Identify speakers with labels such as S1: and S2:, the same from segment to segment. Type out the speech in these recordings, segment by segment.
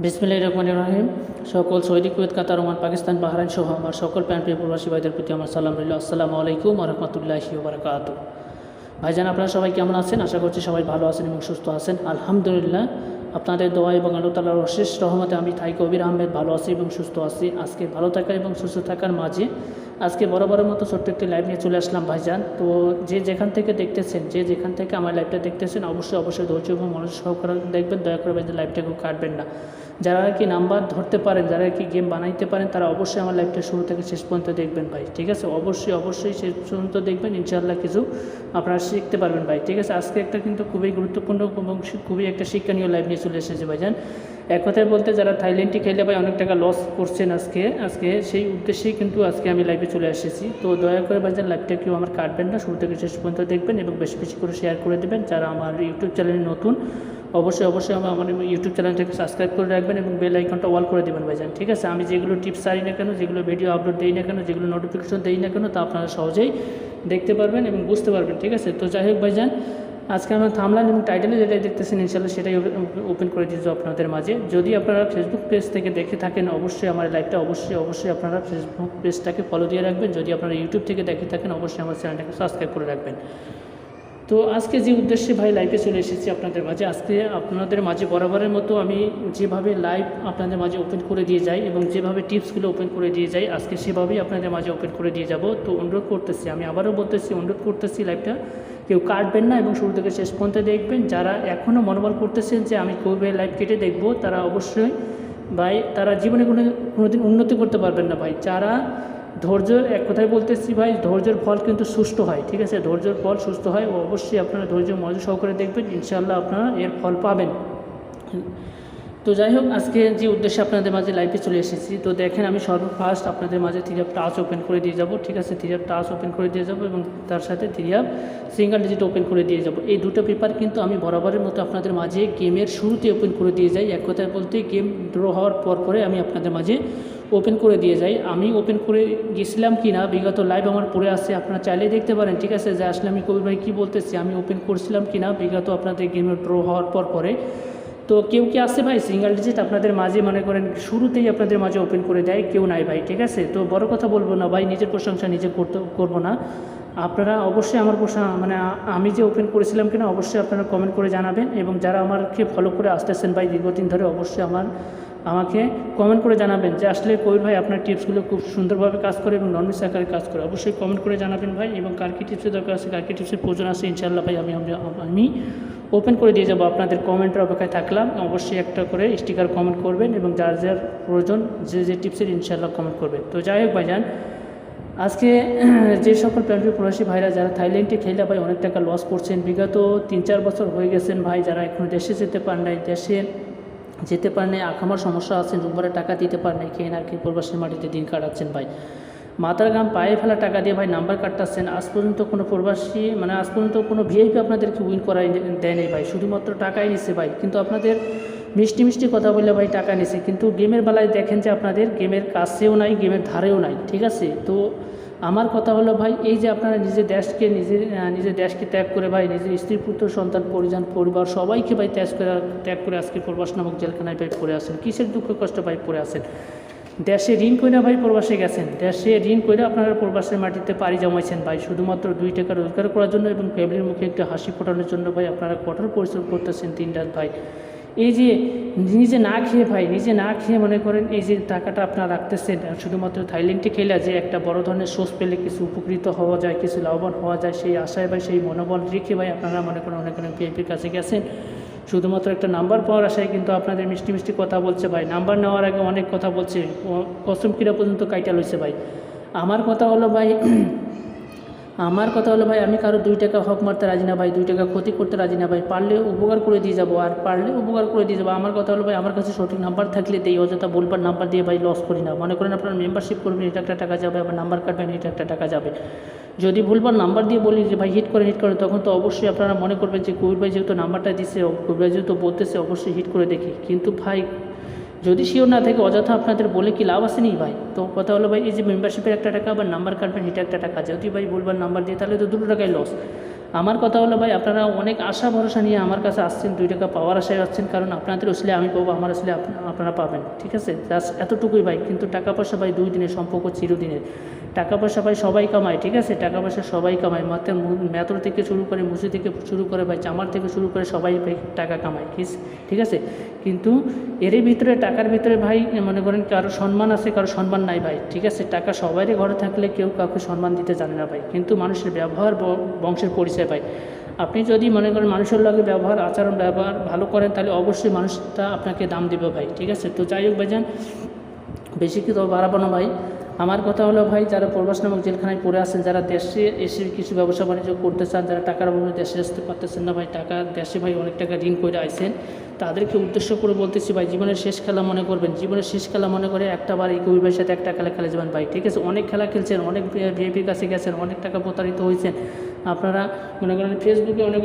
S1: বিসমিল্লাহির রহমানির রহিম। সকল সৌদি, কুয়েত, কাতার, ওমান, পাকিস্তান, বাহরাইন সহ আমার সকল প্রাণপ্রিয় প্রবাসী ভাইদের প্রতি আমার সালাম রইল। আসসালামু আলাইকুম ওয়া রাহমাতুল্লাহি ওয়া বারাকাতুহু। ভাইজান, আপনারা সবাই কেমন আছেন? আশা করছি সবাই ভালো আছেন এবং সুস্থ আছেন। আলহামদুলিল্লাহ, আপনাদের দোয়া এবং আল্লাহ তাআলার অশেষ রহমতে আমি থাই কবির আহমেদ ভালো আছি এবং সুস্থ আছি। আজকে ভালো থাকা এবং সুস্থ থাকার মাঝে আজকে বরাবরের মতো ছোট্ট একটি লাইভ নিয়ে চলে আসলাম ভাইজান। তো যে যেখান থেকে দেখতেছেন, যে যেখান থেকে আমার লাইভটা দেখতেছেন, অবশ্যই ধৈর্য এবং মনোযোগ সহকারে দেখবেন। দয়া করে ভাইজান লাইভটাকে কাটবেন না। যারা আর কি নাম্বার ধরতে পারেন, যারা আর কি গেম বানাইতে পারেন, তারা অবশ্যই আমার লাইভটা শুরু থেকে শেষ পর্যন্ত দেখবেন ভাই, ঠিক আছে? অবশ্যই শেষ পর্যন্ত দেখবেন, ইনশাআল্লাহ কিছু আপনারা শিখতে পারবেন ভাই, ঠিক আছে? আজকে একটা কিন্তু খুবই গুরুত্বপূর্ণ এবং খুবই একটা শিক্ষণীয় লাইভ নিয়ে চলে এসেছে ভাইজান। এক কথায় বলতে, যারা থাইল্যান্ডটি খেলে ভাই অনেক টাকা লস করছেন আজকে সেই উদ্দেশ্যেই কিন্তু আজকে আমি লাইভে চলে এসেছি। তো দয়া করে ভাইজান লাইভটা কেউ আমার কাটবেন না, শুরু থেকে শেষ পর্যন্ত দেখবেন এবং বেশি বেশি করে শেয়ার করে দেবেন। যারা আমার ইউটিউব চ্যানেলে নতুন, অবশ্যই আমার ইউটিউব চ্যানেলটাকে সাবস্ক্রাইব করে রাখবেন এবং বেল আইকনটা অল করে দেবেন ভাইজান, ঠিক আছে? আমি যেগুলো টিপস ছাড়ি না কেন, যেগুলো ভিডিও আপলোড দিই না কেন, যেগুলো নোটিফিকেশন দিই না কেন, তা আপনারা সহজেই দেখতে পারবেন এবং বুঝতে পারবেন, ঠিক আছে? তো যাই হোক ভাইজান, আজকে আমরা থামলাইন এবং টাইটেলে যেটাই দেখতেছেন ইনশাআল্লাহ সেটাই ওপেন করে দিয়েছি আপনাদের মাঝে। যদি আপনারা ফেসবুক পেজ থেকে দেখে থাকেন, অবশ্যই আমার লাইভটা অবশ্যই আপনারা ফেসবুক পেজটাকে ফলো দিয়ে রাখবেন। যদি আপনারা ইউটিউব থেকে দেখে থাকেন, অবশ্যই আমার চ্যানেলটাকে সাবস্ক্রাইব করে রাখবেন। তো আজকে যে উদ্দেশ্যে ভাই লাইভে চলে এসেছি আপনাদের মাঝে, আজকে আপনাদের মাঝে বরাবরের মতো আমি যেভাবে লাইভ আপনাদের মাঝে ওপেন করে দিয়ে যাই এবং যেভাবে টিপসগুলো ওপেন করে দিয়ে যাই, আজকে সেভাবেই আপনাদের মাঝে ওপেন করে দিয়ে যাব। তো অনুরোধ করতেছি, আমি আবারও বলতেছি, অনুরোধ করতেছি লাইভটা কেউ কাটবেন না এবং শুরু থেকে শেষ পর্যন্ত দেখবেন। যারা এখনও মনোবল করতেছেন যে আমি কবে লাইভ কেটে দেখব, তারা অবশ্যই ভাই, তারা জীবনে কোনোদিন উন্নতি করতে পারবেন না ভাই। যারা ধৈর্যের, এক কথায় বলতেছি ভাই, ধৈর্যের ফল কিন্তু সুস্থ হয়, ঠিক আছে? ধৈর্যের ফল সুস্থ হয়। অবশ্যই আপনারা ধৈর্য মনোযোগ সহকারে দেখবেন, ইনশাআল্লাহ আপনারা এর ফল পাবেন। তো যাই হোক, আজকে যে উদ্দেশ্যে আপনাদের মাঝে লাইভে চলে এসেছি, তো দেখেন আমি সর্বফার্স্ট আপনাদের মাঝে 3 টাচ ওপেন করে দিয়ে যাব, ঠিক আছে? 3 টাচ ওপেন করে দিয়ে যাব এবং তার সাথে 3 সিঙ্গেল ডিজিট ওপেন করে দিয়ে যাব। এই দুটো পেপার কিন্তু আমি বরাবরের মতো আপনাদের মাঝে গেমের শুরুতে ওপেন করে দিয়ে যাই। এক কথায় বলতে, গেম ড্র হওয়ার পরে আমি আপনাদের মাঝে ওপেন করে দিয়ে যাই। আমি ওপেন করে গেছিলাম কি না, বিগত লাইভ আমার পড়ে আসছে, আপনারা চাইলেই দেখতে পারেন, ঠিক আছে? যে আসলে আমি কবির ভাই কী বলতেছি, আমি ওপেন করছিলাম কি না বিগত আপনাদের গেমের ড্র হওয়ার পরে। তো কেউ কি আসে ভাই সিঙ্গেল ডিজিট আপনাদের মাঝে, মনে করেন শুরুতেই আপনাদের মাঝে ওপেন করে দেয়? কেউ নাই ভাই, ঠিক আছে? তো বড় কথা বলবো না ভাই, নিজের প্রশংসা নিজে করবো না। আপনারা অবশ্যই আমার আমি যে ওপেন করেছিলাম কিনা অবশ্যই আপনারা কমেন্ট করে জানাবেন। এবং যারা আমাকে ফলো করে আসতেছেন ভাই দীর্ঘদিন ধরে, অবশ্যই আমাকে কমেন্ট করে জানাবেন যে আসলে কবির ভাই আপনার টিপসগুলো খুব সুন্দরভাবে কাজ করে এবং নন মিস আকারে কাজ করে। অবশ্যই কমেন্ট করে জানাবেন ভাই। এবং কার কী টিপসের দরকার আছে, কার কী টিপসের প্রয়োজন আছে, ইনশাআল্লাহ ভাই আমি ওপেন করে দিয়ে যাব। আপনাদের কমেন্টের অপেক্ষায় থাকলাম। অবশ্যই একটা করে স্টিকার কমেন্ট করবেন এবং যার যার প্রয়োজন যে টিপসের ইনশাআল্লাহ কমেন্ট করবেন। তো যাই হোক ভাইজান, আজকে যে সকল প্রাণপ্রিয় প্রবাসী ভাইরা যারা থাইল্যান্ডে খেলে ভাই অনেক টাকা লস করছেন, বিগত 3-4 বছর হয়ে গেছেন ভাই, যারা এখনও দেশে যেতে পারেন নাই, আখামার সমস্যা আছেন, রোববারে টাকা দিতে পারেন নাই, খেয়ে আর কি প্রবাসীর মাটিতে দিন কাটাচ্ছেন ভাই। মাথার গাম পায়ে ফেলা টাকা দিয়ে ভাই নাম্বার কাটতেছেন। আজ পর্যন্ত কোনো প্রবাসী, আজ পর্যন্ত কোনো ভিআইপি আপনাদেরকে উইন করাই দেয় নেই ভাই, শুধুমাত্র টাকাই নিছে ভাই। কিন্তু আপনাদের মিষ্টি কথা বললে ভাই টাকা নিছে, কিন্তু গেমের বেলায় দেখেন যে আপনাদের গেমের কাছেও নাই, গেমের ধারেও নাই, ঠিক আছে? তো আমার কথা হলো ভাই, এই যে আপনারা নিজের দেশকে ত্যাগ করে ভাই, নিজের স্ত্রী পুত্র সন্তান পরিবার সবাইকে ভাই ত্যাগ করে আজকে প্রবাস নামক জেলখানায় ভাই পড়ে আসেন। কিসের দুঃখ কষ্ট ভাই পড়ে আসেন? দেশে ঋণ কইরা ভাই প্রবাসে গেছেন, দেশে ঋণ কইরা আপনারা প্রবাসের মাটিতে পাড়ি জমাইছেন ভাই, শুধুমাত্র 2 টাকা রোজগার করার জন্য এবং ফ্যামিলির মুখে একটু হাসি ফোটানোর জন্য ভাই আপনারা কঠোর পরিশ্রম করতেছেন দিন রাত ভাই। এই যে নিজে না খেয়ে মনে করেন এই যে টাকাটা আপনারা রাখতেছেন, শুধুমাত্র থাইল্যান্ডে খেলে যে একটা বড় ধরনের সোর্স পেলে কিছু উপকৃত হওয়া যায়, কিছু লাভবান হওয়া যায়, সেই আশায় ভাই, সেই মনোবল রেখে ভাই আপনারা মনে করেন অনেক ভিআইপির কাছে গেছেন শুধুমাত্র একটা নাম্বার পাওয়ার আশায়। কিন্তু আপনাদের মিষ্টি কথা বলছে ভাই, নাম্বার নেওয়ার আগে অনেক কথা বলছে, কসম কিরা পর্যন্ত কাইটা লইছে ভাই। আমার কথা হলো ভাই, আমি কারো 2 টাকা হক মারতে রাজি না ভাই, 2 টাকা ক্ষতি করতে রাজি না ভাই। পারলে উপকার করে দিয়ে যাবো, আমার কথা হলো ভাই, আমার কাছে সঠিক নাম্বার থাকলে দেই, অযথা বলবার নাম্বার দিয়ে ভাই লস করি না। মনে করেন আপনারা মেম্বারশিপ করবেন, এটা একটা টাকা যাবে, আবার নাম্বার কাটবেন, এটা একটা টাকা যাবে। যদি ভুলবার নাম্বার দিয়ে বলি যে ভাই হিট করে, তখন তো অবশ্যই আপনারা মনে করবেন যে কবির ভাই যেহেতু নাম্বারটা দিচ্ছে, কবির ভাই যেহেতু বলতেছে, অবশ্যই হিট করে দেখি। কিন্তু ভাই যদি শিওর না থাকে অযথা আপনাদের বলে কি লাভ আছে নি ভাই? তো কথা হলো ভাই, এই যে মেম্বারশিপের একটা টাকা, আবার নাম্বার কাটবেন, এটা একটা টাকা, যদি ভাই বলবার নাম্বার দিয়ে, তাহলে তো 2 টাকাই লস। আমার কথা হলো ভাই, আপনারা অনেক আশা ভরসা নিয়ে আমার কাছে আসছেন, 2 টাকা পাওয়ার আশায় আসছেন, কারণ আপনাদের আসলে আমি পাবো, আমার আসলে আপনারা পাবেন, ঠিক আছে? জাস্ট এতটুকুই ভাই। কিন্তু টাকা পয়সা ভাই 2 দিনের সম্পর্ক, চিরদিনের। টাকা পয়সা ভাই সবাই কামায়, ঠিক আছে? টাকা পয়সা সবাই কামায়, মাত্র মেতর থেকে শুরু করে, মুসি থেকে শুরু করে ভাই, জামার থেকে শুরু করে সবাই ভাই টাকা কামায়, ঠিক আছে? কিন্তু এরই ভিতরে, টাকার ভিতরে ভাই মনে করেন কারো সম্মান আছে, কারো সম্মান নাই ভাই, ঠিক আছে? টাকা সবারই ঘরে থাকলে কেউ কাউকে সম্মান দিতে জানে না ভাই, কিন্তু মানুষের ব্যবহার, বংশের পরিচয় ভাই। আপনি যদি মনে করেন মানুষের লগে ব্যবহার, আচরণ, ব্যবহার ভালো করেন, তাহলে অবশ্যই মানুষটা আপনাকে দাম দেবে ভাই, ঠিক আছে? তো যাই হোক ভাইজান, বেশি কিছু বাড়াবো না ভাই। আমার কথা হলো ভাই, যারা প্রবাস নামক জেলখানায় পড়ে আছেন, যারা দেশে এসে কিছু ব্যবসা বাণিজ্য করতে চান, যারা টাকার অভাবে দেশে আসতে পারতেছেন না ভাই, দেশে ভাই অনেক টাকা ঋণ করে আইছেন, তাদেরকে উদ্দেশ্য করে বলতেছি ভাই, জীবনের শেষ খেলা মনে করবেন, জীবনের শেষ খেলা মনে করে একটা বার এই কবির ভাইয়ের সাথে একটা খেলা খেলে যাবেন ভাই, ঠিক আছে? অনেক খেলা খেলছেন, অনেক ভিআইপির কাছে গেছেন, অনেক টাকা প্রতারিত হয়েছেন, আপনারা মনে করেন ফেসবুকে অনেক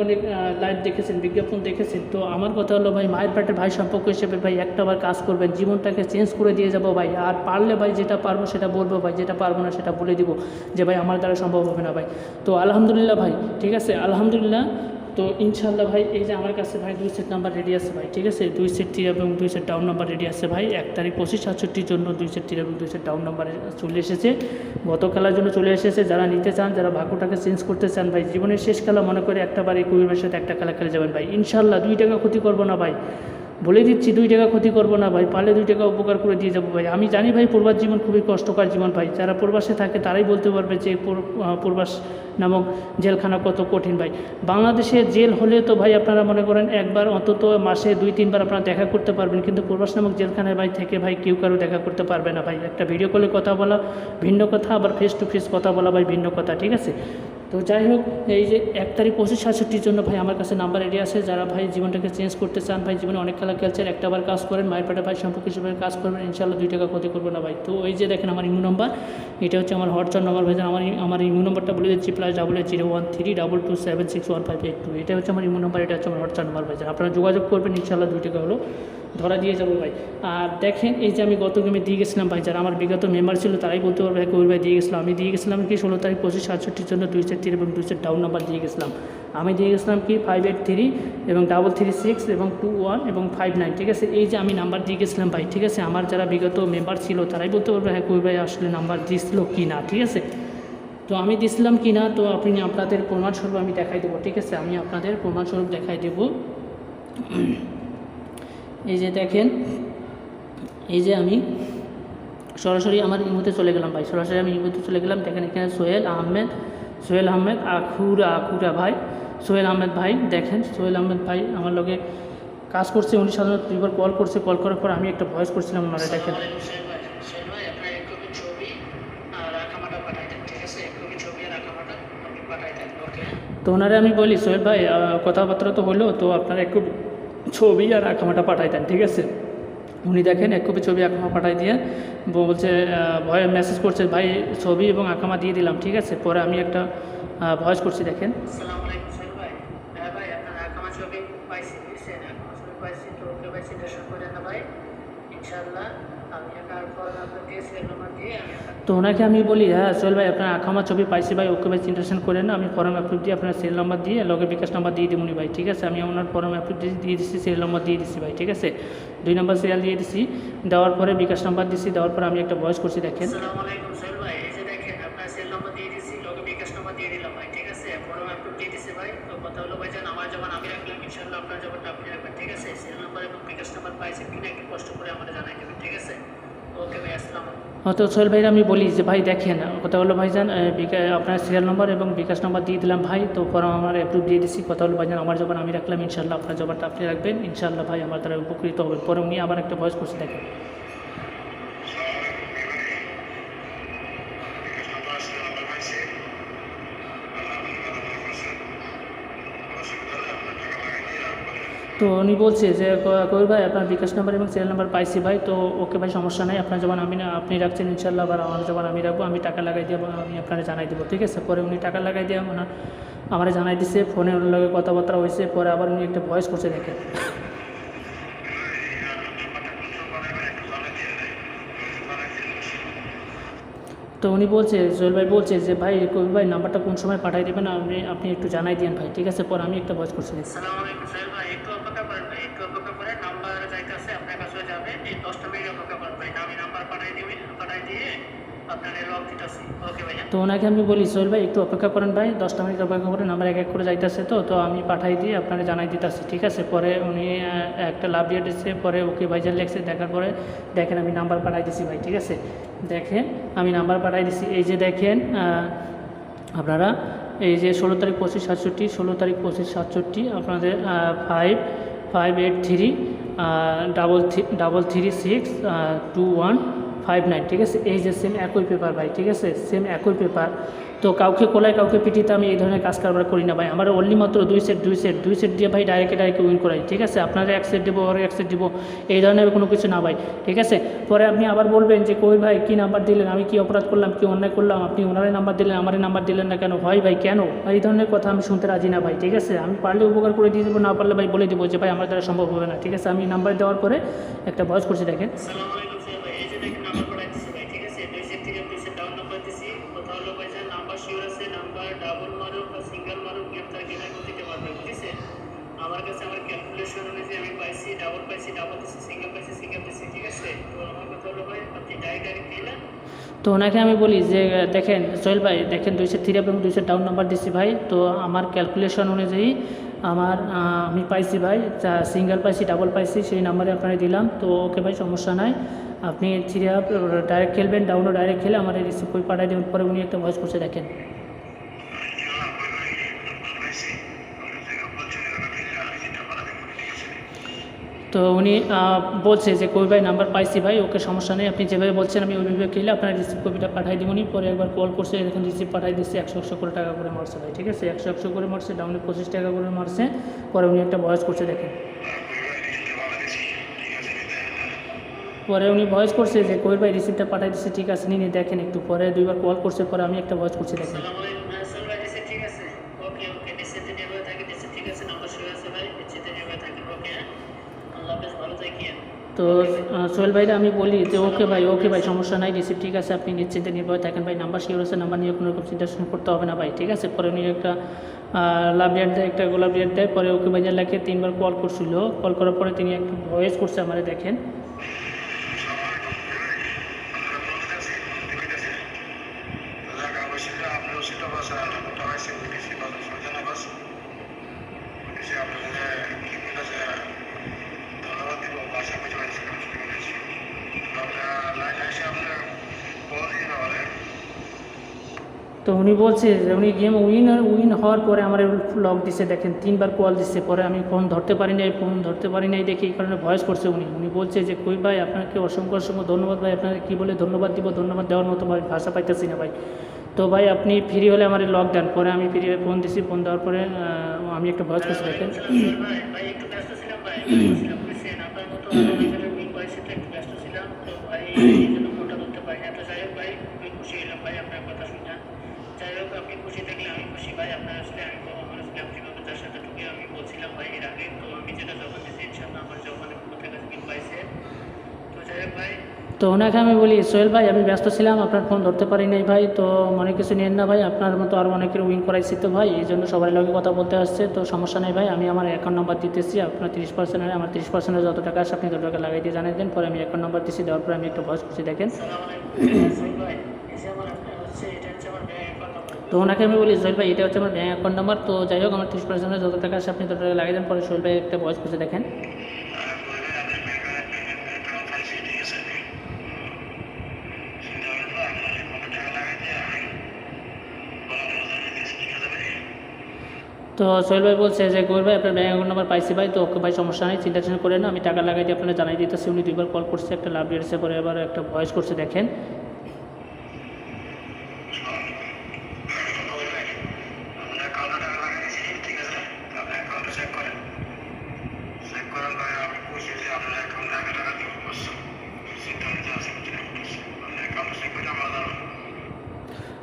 S1: লাইভ দেখেছেন, বিজ্ঞাপন দেখেছেন। তো আমার কথা হলো ভাই, মায়ের পেটের ভাই সম্পর্ক হিসেবে ভাই একটা বার কাজ করবেন, জীবনটাকে চেঞ্জ করে দিয়ে যাবো ভাই। আর পারলে ভাই যেটা পারবো সেটা বলবো ভাই, যেটা পারবো না সেটা বলে দিব যে ভাই আমার দ্বারা সম্ভব হবে না ভাই। তো আলহামদুলিল্লাহ ভাই, ঠিক আছে? আলহামদুলিল্লাহ। তো ইনশাল্লাহ ভাই, এই যে আমার কাছে ভাই 2 সেট নাম্বার রেডি আছে ভাই, ঠিক আছে? 2 সেট তীর এবং 2 সেট ডাউন নাম্বার রেডি আছে ভাই। 1 তারিখ 25/67 জন্য 2 সেট তীর এবং 2 সেট ডাউন নাম্বার চলে এসেছে, গত খেলার জন্য চলে এসেছে। যারা নিতে চান, যারা ভাগ্যটাকে চেঞ্জ করতে চান ভাই, জীবনের শেষ খেলা মনে করে একটা বার এই কবির ভাইয়ের সাথে একটা খেলা খেলে যাবেন ভাই, ইনশাল্লাহ। 2 টাকা ক্ষতি করবো না ভাই, বলে দিচ্ছি, 2 টাকা ক্ষতি করবো না ভাই, পারলে 2 টাকা উপকার করে দিয়ে যাবো ভাই। আমি জানি ভাই প্রবাস জীবন খুবই কষ্টকর জীবন ভাই, যারা প্রবাসে থাকে তারাই বলতে পারবে যে প্রবাস নামক জেলখানা কত কঠিন ভাই। বাংলাদেশে জেল হলে তো ভাই আপনারা মনে করেন একবার অন্তত মাসে 2-3 বার আপনারা দেখা করতে পারবেন, কিন্তু প্রবাস নামক জেলখানায় ভাই থেকে ভাই কেউ কারো দেখা করতে পারবে না ভাই। একটা ভিডিও কলে কথা বলা ভিন্ন কথা, আবার ফেস টু ফেস কথা বলা ভাই ভিন্ন কথা, ঠিক আছে? তো যাই হোক, এই যে 1 তারিখ 25/67 জন্য ভাই আমার কাছে নাম্বার রেডি আছে। যারা ভাই জীবনটাকে চেঞ্জ করতে চান, ভাই জীবনে অনেক খেলা খেলছেন, একটা বার কাজ করেন, মায়ের পেটে ভাই সম্পর্ক হিসেবে কাজ করবেন, ইনশাল্লাহ 2 টাকা ক্ষতি করবে না ভাই। তো এই যে দেখেন আমার ইমো নাম্বার, এটা হচ্ছে আমার হোয়াটসঅ্যাপ নাম্বার ভাই। আমার ইমো নাম্বারটা বলে দিচ্ছি, +88 01322761582। এটা হচ্ছে আমার ইমো নাম্বার, এটা হচ্ছে আমার হোয়াটসঅ্যাপ নাম্বার ভাই। আপনারা যোগাযোগ করবেন, ইনশাল্লাহ 2 টাকা হলো ধরা দিয়ে যাবো ভাই। আর দেখেন, এই যে আমি গত গেমে দিয়ে গেছিলাম ভাই, যারা আমার বিগত মেম্বার ছিল তারাই বলতে পারবে কবির ভাই দিয়ে গেছিলাম। আমি দিয়ে গেছিলাম কি 16 তারিখ 25/67 জন্য 2 সেট তীর এবং 2 সেট ডাউন নাম্বার দিয়ে গেছিলাম। আমি দিয়ে গেছিলাম কি 583 এবং 336 এবং 21 এবং 59, ঠিক আছে? এই যে আমি নাম্বার দিয়ে গেছিলাম ভাই, ঠিক আছে? আমার যারা বিগত মেম্বার ছিল তারাই বলতে পারবে হ্যাঁ কবির ভাই আসলে নাম্বার দিয়েছিল কি না, ঠিক আছে? তো আমি দিছিলাম কি না, তো আপনি আপনাদের প্রমাণস্বরূপ আমি দেখাই দেবো, ঠিক আছে? আমি আপনাদের প্রমাণস্বরূপ দেখাই দেবো। এই যে দেখেন, এই যে আমি সরাসরি আমার ইমোতে চলে গেলাম ভাই, সরাসরি আমি ইমোতে চলে গেলাম। দেখেন এখানে সোহেল আহমেদ আখুরা ভাই, সোহেল আহমেদ ভাই, দেখেন সোহেল আহমেদ ভাই আমার লগে কাজ করছে। উনি সাধারণত 2 বার কল করছে, কল করার পর আমি একটা ভয়েস করছিলাম ওনারা, দেখেন। তো ওনারে আমি বলি সোহেল ভাই কথাবার্তা তো হলো, তো আপনারা একটু ছবি আর আঁকামাটা পাঠাই দেন, ঠিক আছে? উনি দেখেন 1 কপি ছবি আঁকামা পাঠাই দিয়ে বলছে, ভয়ে মেসেজ করছে ভাই ছবি এবং আঁকামা দিয়ে দিলাম, ঠিক আছে? পরে আমি একটা ভয়েস করছি, দেখেন।
S2: আসসালামু আলাইকুম সোহেল ভাই। হ্যাঁ ভাই, আপনার আঁকামা ছবি পাইছি, বুঝছেন? আঁকামা ছবি পাইছি, তো ওকে ভাই সিলেকশন করে না ভাই, ইনশাআল্লাহ। আমি একার ফর্ম আপনার দিয়ে সিরিয়াল নাম্বার দিয়ে
S1: তো ওনাকে আমি বলি, হ্যাঁ সোহেল ভাই আপনার আঁকামা ছবি পাইছি ভাই, ওকে ভাই চিন্টেশন করেন না, আমি ফর্ম অ্যাপ্রুভ দিয়ে আপনার সিরিয়াল নাম্বার দিয়ে লগে বিকাশ নাম্বার দিয়ে দিবনি ভাই, ঠিক আছে? আমি ওনার ফর্ম অ্যাপ্রুভ দিয়ে দিচ্ছি, সিরিয়াল নাম্বার দিয়ে দিচ্ছি ভাই, ঠিক আছে? 2 নম্বর সিরিয়াল দিয়ে দিচ্ছি, দেওয়ার পরে বিকাশ নাম্বার দিচ্ছি, দেওয়ার পরে আমি একটা ভয়েস করছি, দেখেন।
S2: আসসালামু আলাইকুম সোহেল ভাই, এই যে দেখেন আপনার সিরিয়াল নাম্বার দিয়ে দিচ্ছি, লগে বিকাশ নাম্বার দিয়ে দিলাম ভাই, ঠিক আছে? ফর্ম অ্যাপ্রুভ দিয়ে দিচ্ছি ভাই। তো কথা হলো ভাই, যেন আমার জবান আমি রাখলাম, ইনশাআল্লাহ আপনার জবানটা আপনি রাখবেন, ঠিক আছে? সিরিয়াল নাম্বার এবং বিকাশ নাম্বার পাইছেন কিনা একটু কষ্ট করে আমাদের জানাই দেবেন, ঠিক আছে? ওকে ভাই, আসসালামু আলাইকুম।
S1: তো সোহেল ভাইরা আমি বলি যে ভাই দেখেন, কথা হলো ভাইজান আপনার সিরিয়াল নাম্বার এবং বিকাশ নাম্বার দিয়ে দিলাম ভাই, তো পরে আমার অ্যাপ্রুভ দিয়ে দিচ্ছি। কথা হলো ভাইজান আমার জবান আমি রাখলাম, ইনশাল্লাহ আপনার জবানটা আপনি রাখবেন, ইনশাল্লাহ ভাই আমার দ্বারা উপকৃত হবেন। পরে উনি আবার একটা ভয়েস করছে, দেখেন। তো উনি বলছে যে কবির ভাই আপনার বিকাশ নাম্বার এবং সিরিয়াল নাম্বার পাইছি ভাই, তো ওকে ভাই সমস্যা নেই, আপনার জবান আপনি রাখছেন, ইনশাল্লাহ আবার আমার জবান আমি রাখবো, আমি টাকা লাগাই দিয়ে আমি আপনারা জানাই দেবো, ঠিক আছে? পরে উনি টাকা লাগাই দিয়ে আমার জানাই দিচ্ছে, ফোনে ওর লগে কথাবার্তা হয়েছে, পরে আবার উনি একটা ভয়েস করছে, দেখেন। তো তো উনি বলছে, সোহেল ভাই বলছে যে ভাই কবির ভাই নাম্বারটা কোন সময় পাঠিয়ে দেবেন আপনি একটু জানাই দিন ভাই, ঠিক আছে? পরে আমি একটা ভয়েস করছি।
S2: আসসালামু আলাইকুম সোহেল ভাই, একটু অপেক্ষা করেন ভাই, একটু অপেক্ষা করে নাম্বার যাইতেছে আপনার কাছে যাবে, এই 10টা মিনিট অপেক্ষা করেন ভাই, আমি নাম্বার পাঠাই দিয়ে আপনার লক দিতেছি। ওকে ভাইয়া।
S1: তো ওনাকে আমি বলি, সোহেল ভাই একটু অপেক্ষা করেন ভাই, 10টা মিনিট অপেক্ষা করে নাম্বার এক এক করে যাইতেছে, তো আমি পাঠাই দিয়ে আপনারা জানাই দিতেছি, ঠিক আছে? পরে উনি একটা লাভ দিয়ে দিচ্ছে, পরে ওকে ভাইজান লেগছে, দেখার পরে দেখেন আমি নাম্বার পাঠাই দিছি ভাই, ঠিক আছে? দেখেন আমি নাম্বার পাঠাই দিছি, এই যে দেখেন আপনারা এই যে 16 তারিখ 2567, 16 তারিখ 2567 আপনাদের 5583 33362159, ঠিক আছে? এই যে সেম একই পেপার ভাই, ঠিক আছে? সেম একই পেপার। তো কাউকে কোলায় কাউকে পিটিতে আমি এই ধরনের কাজ কারবার করি না ভাই, আমার অনলি মাত্র দুই সেট দিয়ে ভাই ডাইরেক্ট উইন করাই, ঠিক আছে? আপনারা এক সেট দেবো আর এক সেট দেবো এই ধরনের কোনো কিছু না ভাই, ঠিক আছে? পরে আপনি আবার বলবেন যে কই ভাই কী নাম্বার দিলেন, আমি কি অপরাধ করলাম, কি অন্যায় করলাম, আপনি ওনারই নাম্বার দিলেন আমারই নাম্বার দিলেন না কেন? হয় ভাই কেন? এই ধরনের কথা আমি শুনতে রাজি না ভাই, ঠিক আছে? আমি পারলে উপকার করে দিয়ে দেবো, না পারলে ভাই বলে দেবো যে ভাই আমার দ্বারা সম্ভব হবে না, ঠিক আছে? আমি নাম্বার দেওয়ার পরে একটা ভয়েস করছি, দেখেন।
S2: আসসালামু আলাইকুম সোহেল ভাই, এই যে দেখেন নাম্বার পাঠাই দিচ্ছি ভাই, ঠিক আছে? দুই সেট থেকে দুই সেট ডাউন নাম্বার দিচ্ছি, কথা হলো ভাই যে নাম্বার শিওর আছে, নাম্বার ডাবল মারুক বা সিঙ্গেল মারুক গ্রেপ্তার কিনা দিতে পারবে, বুঝছে? আমার কাছে আমার ক্যালকুলেশন অনুযায়ী আমি পাইছি ডাবল দিচ্ছি, সিঙ্গেল দিচ্ছি, ঠিক আছে? তো আমার কথা হলো ভাই আপনি ডাইরেক্ট দিলেন।
S1: তো ওনাকে আমি বলি যে দেখেন সোহেল ভাই, দেখেন 2 সেট 3 এবং 2 সেট ডাউন নাম্বার দিচ্ছি ভাই, তো আমার ক্যালকুলেশন অনুযায়ী আমি পাইছি ভাই, সিঙ্গেল পাইছি, ডাবল পাইছি, সেই নাম্বারে আপনারা দিলাম। তো ওকে ভাই সমস্যা নাই, আপনি 3 আপ ডাইরেক্ট খেলবেন, ডাউনও ডাইরেক্ট খেলে আমার রিসিভ করে পাঠিয়ে দেবেন। পরে উনি একটা ভয়েস করছে, দেখেন। তো উনি বলছে যে কবি ভাই নাম্বার পাইছি ভাই, ওকে সমস্যা নেই, আপনি যেভাবে বলছেন আমি ওইভাবে খেলে আপনার রিসিভ কপিটা পাঠাই দিবনি। পরে একবার কল করছে, এখন রিসিভ পাঠাই দিচ্ছে, 100 করে টাকা করে মারছে ভাই, ঠিক আছে? 100 করে মারছে, ডাউনে 25 টাকা করে মারছে। পরে উনি একটা ভয়েস করছে, দেখেন। পরে উনি ভয়েস করছে যে কবির ভাই রিসিপ্টটা পাঠাই দিচ্ছে, ঠিক আছে নিয়ে দেখেন একটু। পরে 2বার কল করছে, পরে আমি একটা ভয়েস করছি, দেখেন।
S2: আসসালামু আলাইকুম সোহেল ভাই, রিসিভ ঠিক আছে? ওকে রিসিভ নেবে থাকে, রিসিভ ঠিক আছে, নাম্বার শিওর আছে ভাই, রিসিভ নেবে থাকে। ওকে, আল্লাহ হাফেজ, ভালো থাকিয়েন।
S1: তো সোহেল ভাইরা আমি বলি যে ওকে ভাই সমস্যা নাই, রিসিভ ঠিক আছে, আপনি নিশ্চিন্তে নির্ভয় থাকেন ভাই, নাম্বার শিওর আছে, নাম্বার নিয়ে কোনো রকম চিন্তা করতে হবে না ভাই, ঠিক আছে? পরে উনি একটা লাভ লেট দেয়, একটা গোলাপ লেট দেয়। পরে ওকে ভাইজার লাগে 3বার কল করছিল, কল করার পরে তিনি একটা ভয়েস করছে আমারে, দেখেন। তো উনি বলছে যে উনি গেম উইন হওয়ার পরে আমার লক দিছে, দেখেন 3বার কল দিচ্ছে। পরে আমি ফোন ধরতে পারি নাই দেখি এই কারণে ভয়েস করছে উনি বলছে যে কই ভাই আপনাকে অসংখ্য ধন্যবাদ ভাই, আপনাকে কী বলে ধন্যবাদ দিব, ধন্যবাদ দেওয়ার মতো ভাই ভাষা পাইতেছি না ভাই। তো ভাই আপনি ফ্রি হলে আমার লক দেন। পরে আমি ফ্রি হয়ে ফোন দিছি, ফোন দেওয়ার পরে আমি একটা ভয়েস করছি, দেখেন।
S2: ভাই একটু ব্যস্ত ছিলাম ভাই, বুঝছেন আপনার মতো উইন করেছে তো একটু ব্যস্ত ছিলাম, তো ভাই এই জন্য ফোনটা ধরতে পারি না। তো যাই হোক ভাই, আমি খুশি হলাম ভাই আপনার কথা শুনে। যাই হোক আপনি খুশি থাকলে আমি খুশি ভাই, আপনার আসলে আমি তো আমার আসলে আপনিভাবে তার সাথে ঢুকে আমি বলছিলাম ভাই এর আগে, তো আমি যেটা জবান দিয়েছি ইনশাল্লাহ আমার জবানের কোথায় কাছে মিল পাইছে। তো যাই হোক ভাই,
S1: তো ওনাকে আমি বলি সোহেল ভাই আমি ব্যস্ত ছিলাম, আপনার ফোন ধরতে পারি নাই ভাই, তো মনে কিছু নিয়েন না ভাই, আপনার মতো আরও অনেকের উইন করাইছি তো ভাই, এই জন্য সবার লগে কথা বলতে আসছে। তো সমস্যা নেই ভাই, আমি আমার অ্যাকাউন্ট নাম্বার দিতেছি, আপনার 30% আমার 30% যত টাকা আসে আপনি তত টাকা লাগাই দিয়ে জানিয়ে দেন। পরে আমি অ্যাকাউন্ট নাম্বার দিচ্ছি, দেওয়ার পরে আমি একটা ভয়েস করছি, দেখেন।
S2: আসসালামু আলাইকুম ভাই, এই যে আমার আপনার হচ্ছে এটা হচ্ছে আমার ব্যাংক অ্যাকাউন্ট নাম্বার।
S1: তো ওনাকে আমি বলি সোহেল ভাই এটা হচ্ছে আমার ব্যাঙ্ক অ্যাকাউন্ট নাম্বার, তো যাই হোক আমার 30% যত টাকা আসে আপনি তত টাকা লাগিয়ে দেন। পরে সোহেল ভাই একটা ভয়েস করছে, দেখেন। তো সোহেল ভাই বলছে যে গৌর ভাই আপনার ব্যাঙ্ক অ্যাকাউন্ট নাম্বার পাইছি ভাই, তো ওকে ভাই সমস্যা নেই, চিন্তা করেন না, আমি টাকা লাগাই দিয়ে আপনারা জানাই দিতেছি। উনি 2বার কল করছে, একটা লাভ দিয়েছে, পরে আবার একটা ভয়েস করছে, দেখেন।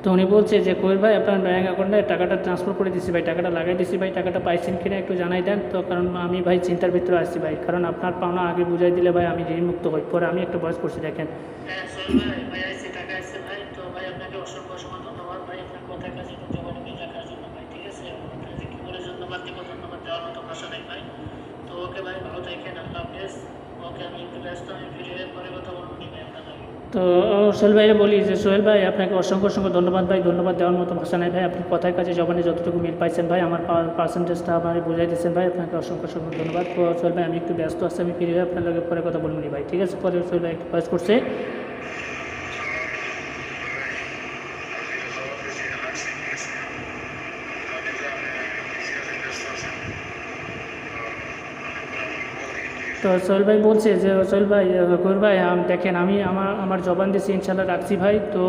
S1: তো উনি বলছে যে কোয়েল ভাই আপনার ব্যাঙ্ক অ্যাকাউন্টে টাকাটা ট্রান্সফার করে দিচ্ছি ভাই, টাকাটা লাগাই দিচ্ছি ভাই, টাকাটা পাইছেন কিনা একটু জানাই দেন। তো কারণ আমি ভাই চিন্তার ভিতরে আসছি ভাই, কারণ আপনার পাওনা আগে বুঝাই দিলে ভাই আমি ঋণমুক্ত হই। পরে আমি একটা ভয়েস করছি, দেখেন।
S2: হ্যাঁ সোহেল ভাই, ভাই আসছে টাকা আসছে ভাই, তো ভাই আপনাকে ওকে ভাই, ভালো থাকেন, আল্লাহ হাফেজ। ওকে, আমি একটু ব্যস্ত, আমি ফিরে পরে কথা বলবো নি ভাই আপনার সঙ্গে।
S1: তো সোহেল ভাইরে বলি যে সোহেল ভাই আপনাকে অসংখ্য অসংখ্য ধন্যবাদ ভাই। ধন্যবাদ দেওয়ার মতো ভাষা নাই ভাই। আপনি কথায় কাজে জবানে যতটুকু মিল পাইছেন ভাই, আমার পার্সেন্টেজটা আপনি বুঝাই দিচ্ছেন ভাই, আপনাকে অসংখ্য অসংখ্য ধন্যবাদ। তো সোহেল ভাই আমি একটু ব্যস্ত আছি, আমি ফিরে আপনার লগে পরে কথা বলবো নি ভাই, ঠিক আছে? পরে সোহেল ভাই একটু কাজ করছে। তো সোহেল ভাই বলছে যে সোহেল ভাই গৌর ভাই দেখেন আমি আমার জবান দিয়েছি, ইনশাল্লাহ রাখছি ভাই। তো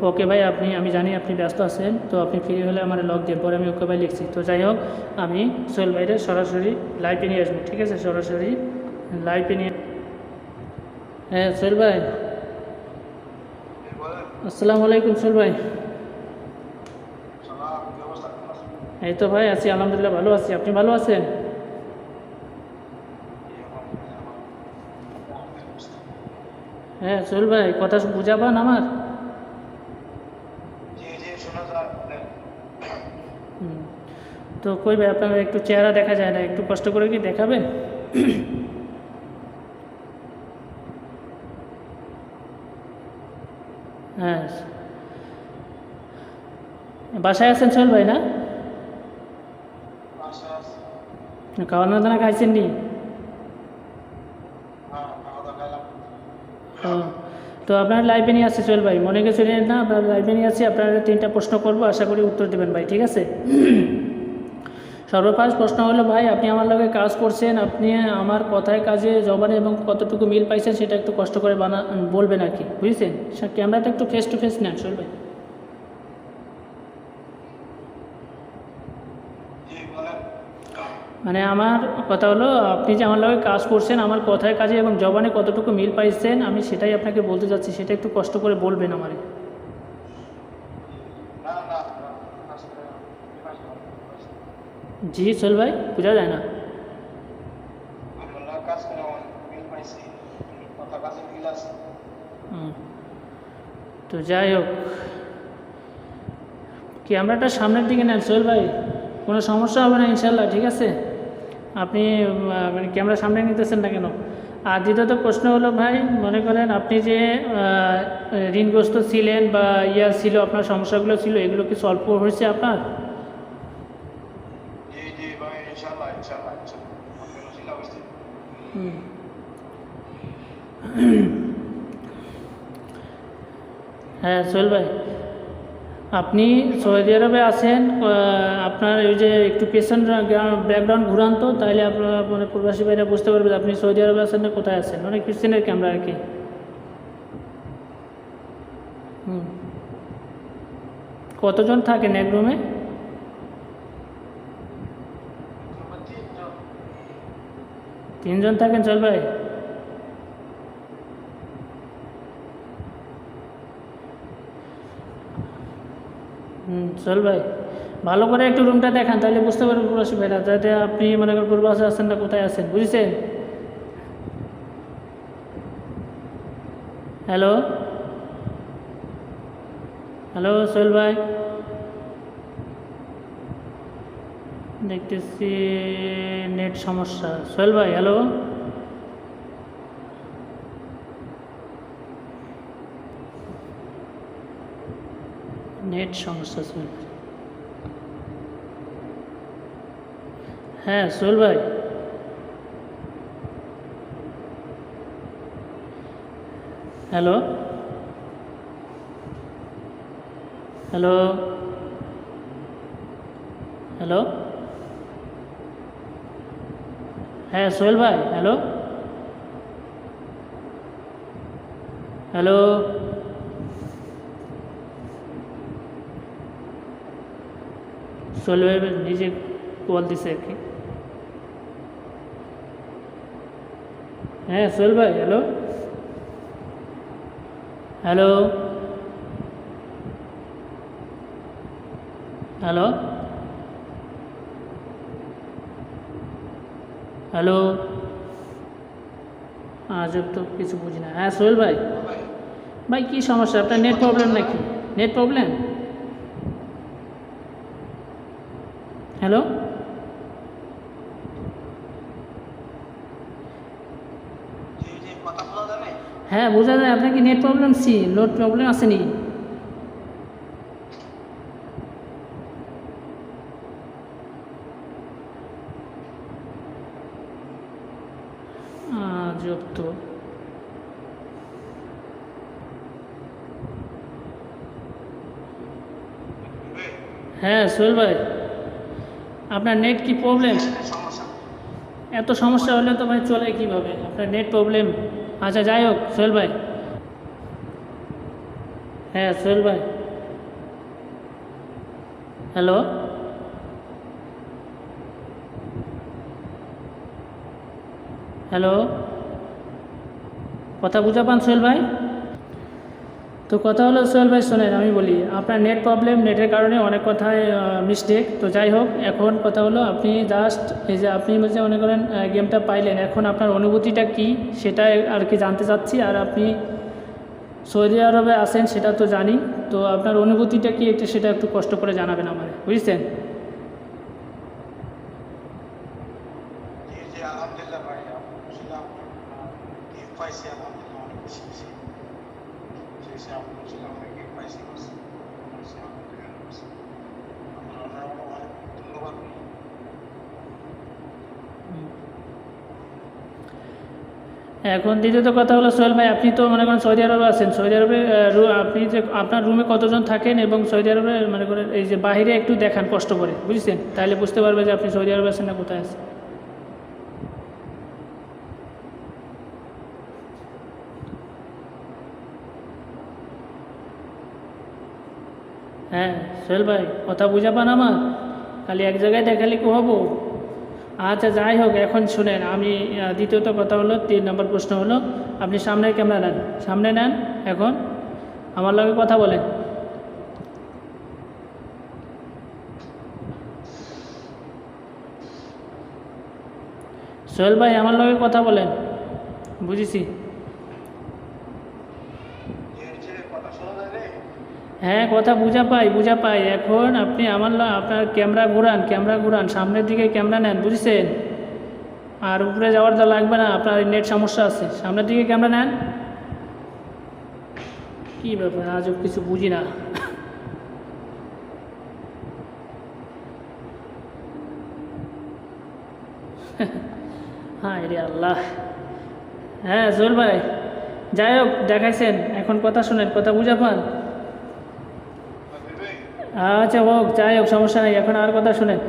S1: ওকে ভাই, আমি জানি আপনি ব্যস্ত আছেন, তো আপনি ফ্রি হলে আমার লগ দিয়ে পরে আমি ওকে ভাই লিখছি। তো যাই হোক, আমি সোহেল ভাইরে সরাসরি লাইভে নিয়ে আসবো, ঠিক আছে? সরাসরি লাইভে নিয়ে। হ্যাঁ সোহেল ভাই, আসসালামু আলাইকুম সোহেল ভাই। এই তো ভাই আছি, আলহামদুলিল্লাহ ভালো আছি। আপনি ভালো আছেন? হ্যাঁ সোহেল ভাই, কথা বুঝাবান আমার। হুম। তো কই ভাই আপনার একটু চেহারা দেখা যায় না, একটু কষ্ট করে কি দেখাবেন? হ্যাঁ, বাসায় আছেন সোহেল ভাই না? খাওয়া দানা খাইছেন নি? ও, তো আপনার লাইভে নিয়ে আসছি সোহেল ভাই, মনে কিছু নেই না, আপনার লাইভে নিয়ে আসছি। আপনার 3টা প্রশ্ন করবো, আশা করি উত্তর দেবেন ভাই, ঠিক আছে? সর্বপ্রথম প্রশ্ন হলো ভাই, আপনি আমার লগে কাজ করছেন, আপনি আমার কথায় কাজে জবানে এবং কতটুকু মিল পাইছেন সেটা একটু কষ্ট করে বলবেন আর কি, বুঝছেন? ক্যামেরাটা একটু ফেস টু ফেস নেন সোহেল ভাই। মানে আমার কথা হলো, আপনি যে আমার লগে কাজ করছেন, আমার কথায় কাজে এবং জবানে কতটুকু মিল পাইছেন আমি সেটাই আপনাকে বলতে চাচ্ছি, সেটা একটু কষ্ট করে বলবেন আমারে। জি সোহেল ভাই, বোঝা যায় না। হুম। তো যাই হোক, ক্যামেরাটা সামনের দিকে নেন সোহেল ভাই, কোনো সমস্যা হবে না ইনশাল্লাহ, ঠিক আছে? আপনি মানে ক্যামেরা সামনে নিতেছেন না কেন? আর দ্বিতীয়ত প্রশ্ন হলো ভাই, মনে করেন আপনি যে ঋণগ্রস্ত ছিলেন বা ছিল, আপনার সমস্যাগুলো ছিল, এগুলো কি সলভ হয়েছে আপনার? হুম। হ্যাঁ সোহেল ভাই, আপনি সৌদি আরবে আছেন, আপনার ওই যে একটু পেছন ব্যাকগ্রাউন্ড ঘুরান তো, তাহলে আপনার মানে প্রবাসী ভাইরা বুঝতে পারবে যে আপনি সৌদি আরবে আছেন না কোথায় আছেন, অনেক পিছনের ক্যামেরা আর কি। হুম। কতজন থাকেন এক রুমে? 3জন থাকেন সোহেল ভাই? সোহেল ভাই, ভালো করে একটু রুমটা দেখান, তাহলে বুঝতে পারবেন প্রবাসী ভাইরা, যাতে আপনি মনে করেন প্রবাসে আছেন না কোথায় আছেন, বুঝছেন? হ্যালো হ্যালো সোহেল ভাই, দেখতেছি নেট সমস্যা। সোহেল ভাই হ্যালো, নেট সমস্যা সোহেল ভাই। হ্যাঁ সোহেল ভাই, হ্যালো হ্যালো হ্যালো, হ্যাঁ সোহেল ভাই হ্যালো হ্যালো, সোহেল ভাই নিজে কল দিছে আর কি। হ্যাঁ সোহেল ভাই হ্যালো হ্যালো হ্যালো হ্যালো, আজব তো কিছু বুঝি না। হ্যাঁ সোহেল ভাই, ভাই কী সমস্যা আপনার, নেট প্রবলেম নাকি? Net problem? হ্যালো হ্যাঁ বোঝা যায় আপনার কি নেট প্রবলেম লোড প্রবলেম আসেনি? আজব তো। হ্যাঁ সোহেল ভাই, আপনার নেট কি প্রবলেম?
S2: সমস্যা।
S1: এত সমস্যা হলে তো ভাই চলে কীভাবে? আপনার নেট প্রবলেম। আচ্ছা যাই হোক সোহেল ভাই। হ্যাঁ সোহেল ভাই, হ্যালো, হ্যালো, কথা বুঝা পান সোহেল ভাই? তো কথা হলো সোহেল ভাই, শোনেন আমি বলি, আপনার নেট প্রবলেম, নেটের কারণে অনেক কথায় মিস্টেক। তো যাই হোক, এখন কথা হলো আপনি জাস্ট এই যে আপনি যে মনে করেন গেমটা পাইলেন, এখন আপনার অনুভূতিটা কি সেটা আর কি জানতে চাচ্ছি। আর আপনি সৌদি আরবে আছেন সেটা তো জানি, তো আপনার অনুভূতিটা কি একটু সেটা একটু কষ্ট করে জানাবেন আমার, বুঝছেন?
S2: জি জি, আলহামদুলিল্লাহ ভাই, বুঝলাম। গিফট পাইছি আলহামদুলিল্লাহ, অনেক বেশি বেশি। শেষে আমি বুঝলাম অনেক গিফট পাইছি, বাস আলহামদুলিল্লাহ। আপনার অনেক ধন্যবাদ।
S1: এখন দ্বিতীয়ত কথা হলো সোহেল ভাই, আপনি তো মনে করেন সৌদি আরবে আছেন, সৌদি আরবে আপনি যে আপনার রুমে কতজন থাকেন এবং সৌদি আরবে মনে করেন এই যে বাইরে একটু দেখান কষ্ট করে, বুঝছেন? তাহলে বুঝতে পারবে যে আপনি সৌদি আরবে আছেন না কোথায় আছেন। হ্যাঁ সোহেল ভাই, কথা বুঝা পান আমার? খালি এক জায়গায় দেখালে কি হবো? আচ্ছা যাই হোক, এখন শুনেন, আমি দ্বিতীয়ত কথা হলো 3 নম্বর প্রশ্ন হলো, আপনি সামনে ক্যামেরা নেন, সামনে নেন, এখন আমার লগে কথা বলেন। সোহেল ভাই আমার লগে কথা বলেন, বুঝেছি।
S2: কথা শোনা যায় রে?
S1: হ্যাঁ কথা বুঝা পাই, বুঝা পাই। এখন আপনি আপনার ক্যামেরা ঘুরান, সামনের দিকে ক্যামেরা নেন, বুঝছেন? আর উপরে যাওয়ার তো লাগবে না, আপনার নেট সমস্যা আছে, সামনের দিকে ক্যামেরা নেন। কী ব্যাপার, আজব কিছু বুঝি না। হ্যাঁ রে আল্লাহ। হ্যাঁ সোহেল ভাই, যাই হোক দেখাইছেন, এখন কথা শুনেন, কথা বুঝা পান? আচ্ছা হোক, যাই হোক সমস্যা নেই। এখন আর কথা শুনেন,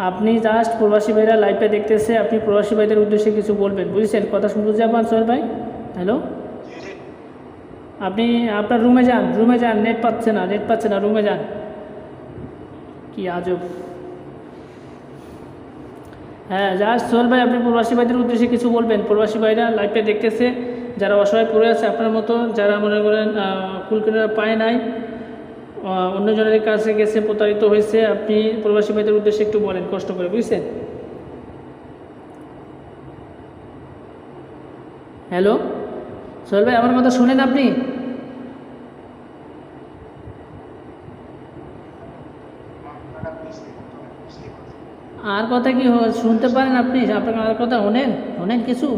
S1: আপনি জাস্ট প্রবাসী ভাইরা লাইভে দেখতেছে, আপনি প্রবাসী ভাইদের উদ্দেশ্যে কিছু বলবেন, বুঝছেন? কথা বুঝে পান সোহেল ভাই? হ্যালো, আপনি আপনার রুমে যান, নেট পাচ্ছে না, রুমে যান। কি আজব। হ্যাঁ জাস্ট সোহেল ভাই, আপনি প্রবাসী ভাইদের উদ্দেশ্যে কিছু বলবেন। প্রবাসী ভাইরা লাইভে দেখতেছে, যারা অসহায় পড়ে আছে আপনার মতো, যারা মনে করেন কুলকিনারা পায় নাই, অন্যজনের কাছে গেছে, প্রতারিত হয়েছে, আপনি প্রবাসী ভাইদের উদ্দেশ্যে একটু বলেন কষ্ট করে, বুঝছেন? হ্যালো সোহেল ভাই, আমার কথা শুনেন আপনি? আর কথা কি শুনতে পারেন আপনি? আপনার আর কথা শোনেন কিছু?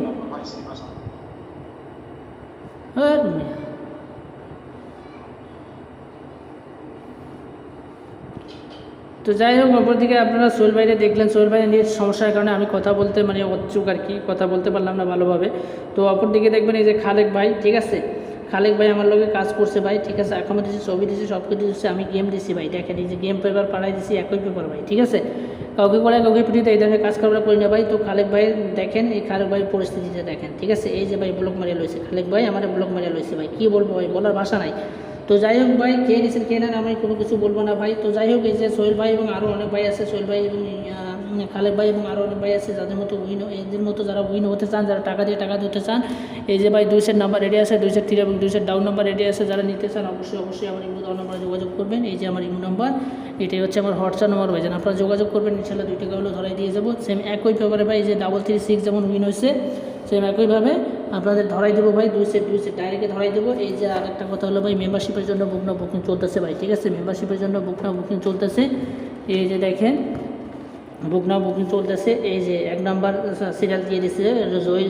S1: তো যাই হোক, অপরদিকে আপনারা সোহেল ভাইরে দেখলেন, সোহেল ভাইয়ের নেট সমস্যার কারণে আমি কথা বলতে মানে অচ্ছুক আর কি, কথা বলতে পারলাম না ভালোভাবে। তো অপরদিকে দেখবেন এই যে খালেক ভাই, ঠিক আছে, খালেক ভাই আমার লগে কাজ করছে ভাই, ঠিক আছে, এখনও দিচ্ছি, ছবি দিচ্ছি, সব কিছু দিচ্ছি, আমি গেম দিচ্ছি ভাই, দেখেন এই যে গেম পেপার পাড়াই দিচ্ছি, একই পেপার ভাই, ঠিক আছে, কাউকে করে কাউকে পিটিতে এই ধরনের কাজ করা করি না ভাই। তো খালেক ভাই দেখেন, এই খালেক ভাইয়ের পরিস্থিতিটা দেখেন, ঠিক আছে, এই যে ভাই ব্লক মারিয়া লইছে, খালেক ভাই আমার ব্লক মারিয়া লইছে ভাই, কী বলবো ভাই, বলার ভাষা নাই। তো যাই হোক ভাই, কে নিয়েছেন কে নেন আমি কোনো কিছু বলবো না ভাই। তো যাই হোক, এই যে সোহেল ভাই এবং আরও অনেক ভাই আছে, সোহেল ভাই এবং খালেক ভাই এবং আরও অনেক ভাই আছে, যাদের মতো এদের মতো যারা উইন হতে চান, যারা টাকা দিয়ে টাকা দিতে চান, এই যে ভাই 2 সেট নাম্বার রেডি আছে, 2 সেট 3 এবং 2 সেট ডাউন নাম্বার রেডি আছে, যারা নিতে চান অবশ্যই আমার ইমো ডাউন নাম্বারে যোগাযোগ করবেন। এই যে আমার ইমো নাম্বার, এটাই হচ্ছে আমার হোয়াটসঅ্যাপ নাম্বার ভাই, যেন আপনারা যোগাযোগ করবেন, ইনশাল্লাহ 2 টাকা হলেও ধরাই দিয়ে যাবো। সেম একই পেপারে ভাই, এই যে 336 যেমন উইন হয়েছে, সেম একইভাবে আপনাদের ধরাই দেবো ভাই, 2 সেট ডাইরেক্টে ধরাই দেবো। এই যে আরেকটা কথা হলো ভাই, মেম্বারশিপের জন্য বুকিং চলতেছে ভাই, ঠিক আছে, মেম্বারশিপের জন্য বুকিং চলতেছে। এই যে দেখেন, বুকিং চলতেছে। এই যে 1 নাম্বার সিরিয়াল দিয়ে দিচ্ছে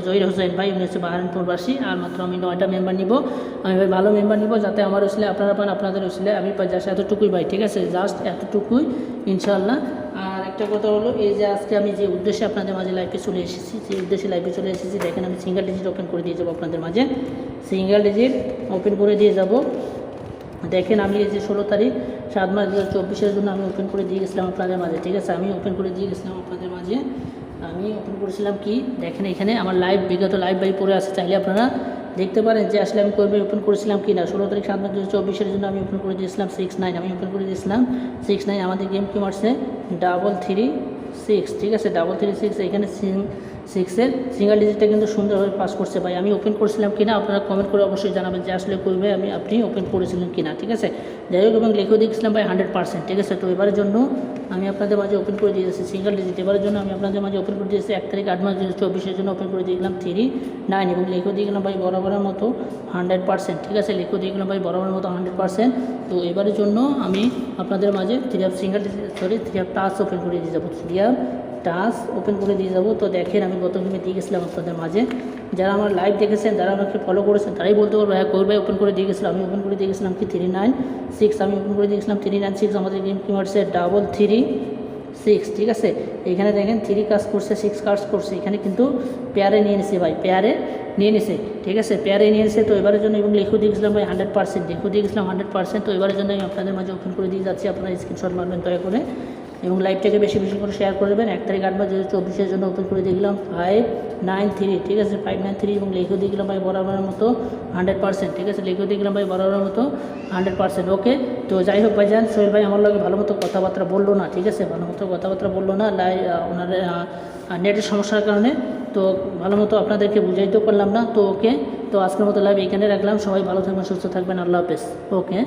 S1: জহির হোসেন ভাই, উনি হচ্ছে বাহারাইন প্রবাসী। আর মাত্র আমি 9টা মেম্বার নিব। আমি ভাই ভালো মেম্বার নিব, যাতে আমার হচ্ছিলে আপনারা পান, আপনাদের হচ্ছিলে আমি পাই। জাস্ট এতটুকুই ভাই, ঠিক আছে, জাস্ট এতটুকুই ইনশাআল্লাহ। আর একটা কথা হলো, এই যে আজকে আমি যে উদ্দেশ্যে আপনাদের মাঝে লাইভে চলে এসেছি, যে উদ্দেশ্যে লাইভে চলে এসেছি, দেখেন আমি সিঙ্গেল ডিজিট ওপেন করে দিয়ে যাবো আপনাদের মাঝে। সিঙ্গেল ডিজিট ওপেন করে দিয়ে যাব। দেখেন আমি এই যে 16 তারিখ 7 মাস 2024 জন্য আমি ওপেন করে দিয়ে গেছিলাম আপনাদের মাঝে, ঠিক আছে। আমি ওপেন করে দিয়ে গেছিলাম আপনাদের মাঝে। আমি ওপেন করেছিলাম কি, দেখেন এখানে আমার বিগত লাইভ বাই পড়ে আছে, চাইলে আপনারা দেখতে পারেন যে আসলে আমি করবে ওপেন করেছিলাম কি না। 16 তারিখ 7 মাস 2024 জন্য আমি ওপেন করে দিয়েছিলাম 69। আমি ওপেন করে দিয়েছিলাম 69। আমাদের গেম কি মারছে 336, ঠিক আছে, 336। এখানে 6-এর সিঙ্গেল ডিজিটটা কিন্তু সুন্দরভাবে পাস করছে ভাই। আমি ওপেন করেছিলাম কিনা আপনারা কমেন্ট করে অবশ্যই জানাবেন যে আসলে করবে আপনি ওপেন করেছিলেন কিনা, ঠিক আছে। যাই হোক, এবং লিখেও দিয়েছিলাম ভাই 100%, ঠিক আছে। তো এবারের জন্য আমি আপনাদের মাঝে ওপেন করে দিয়েছি সিঙ্গেল ডিজিট। এবারের জন্য আমি আপনাদের মাঝে ওপেন করে দিয়েছি 1 তারিখ 8 মাস 2024 জন্য ওপেন করে দিয়ে গেলাম 39, এবং লিখেও দিয়ে গেলাম ভাই বরাবরের মতো 100%, ঠিক আছে। লিখেও দিয়ে গেলাম ভাই বরাবরের মতো 100%। তো এবারের জন্য আমি আপনাদের মাঝে 3 সিঙ্গেল ডিজিট 3 টাচ ওপেন করে দিয়ে যাবো, 3 টাচ ওপেন করে দিয়ে যাবো। তো দেখেন আমি গত গেমে দিয়ে গেছিলাম আপনাদের মাঝে, যারা আমার লাইভ দেখেছেন, যারা আমাকে ফলো করেছেন, তারাই বলতে পারবো হ্যাঁ কই ভাই ওপেন করে দিয়ে গেছিলাম। আমি ওপেন করে দিয়ে গেছিলাম কি 396। আমি ওপেন করে দিয়েছিলাম 396। আমাদের গেম কি মারছে 336, ঠিক আছে। এখানে দেখেন 3 কাজ করছে, 6 কাজ করছে। এখানে কিন্তু পেয়ারে নিয়ে নিছে ভাই, পেয়ারে নিয়ে নিছে, ঠিক আছে, পেয়ারে নিয়ে নিছে। তো এবারের জন্য এবং লিখেও দিয়ে গেছিলাম ভাই 100%, লিখেও দিয়ে গেছিলাম 100%। তো এবারের জন্য আমি আপনাদের মাঝে ওপেন করে দিয়ে যাচ্ছি। আপনারা স্ক্রিনশট মারবেন দয়া করে, এবং লাইভটাকে বেশি বেশি করে শেয়ার করে দেবেন। 1 তারিখ 8 মাস 2024 জন্য ওপেন করে দিয়ে গেলাম 593, ঠিক আছে, 593। এবং লিখেও দিয়ে গেলাম ভাই বরাবরের মতো 100%, ঠিক আছে, লিখেও দিয়ে গেলাম ভাই বরাবরের মতো 100%। ওকে, তো যাই হোক ভাইজান, সোহেল ভাই আমার লগে ভালো মতো কথাবার্তা বললো না, ঠিক আছে, ভালো মতো কথাবার্তা বললো না ওনার নেটের সমস্যার কারণে। তো ভালো মতো আপনাদেরকে বুঝাইতেও পারলাম না। তো ওকে, তো আজকের মতো লাইভ এখানে রাখলাম। সবাই ভালো থাকবেন, সুস্থ থাকবেন, আল্লাহ হাফেজ। ওকে।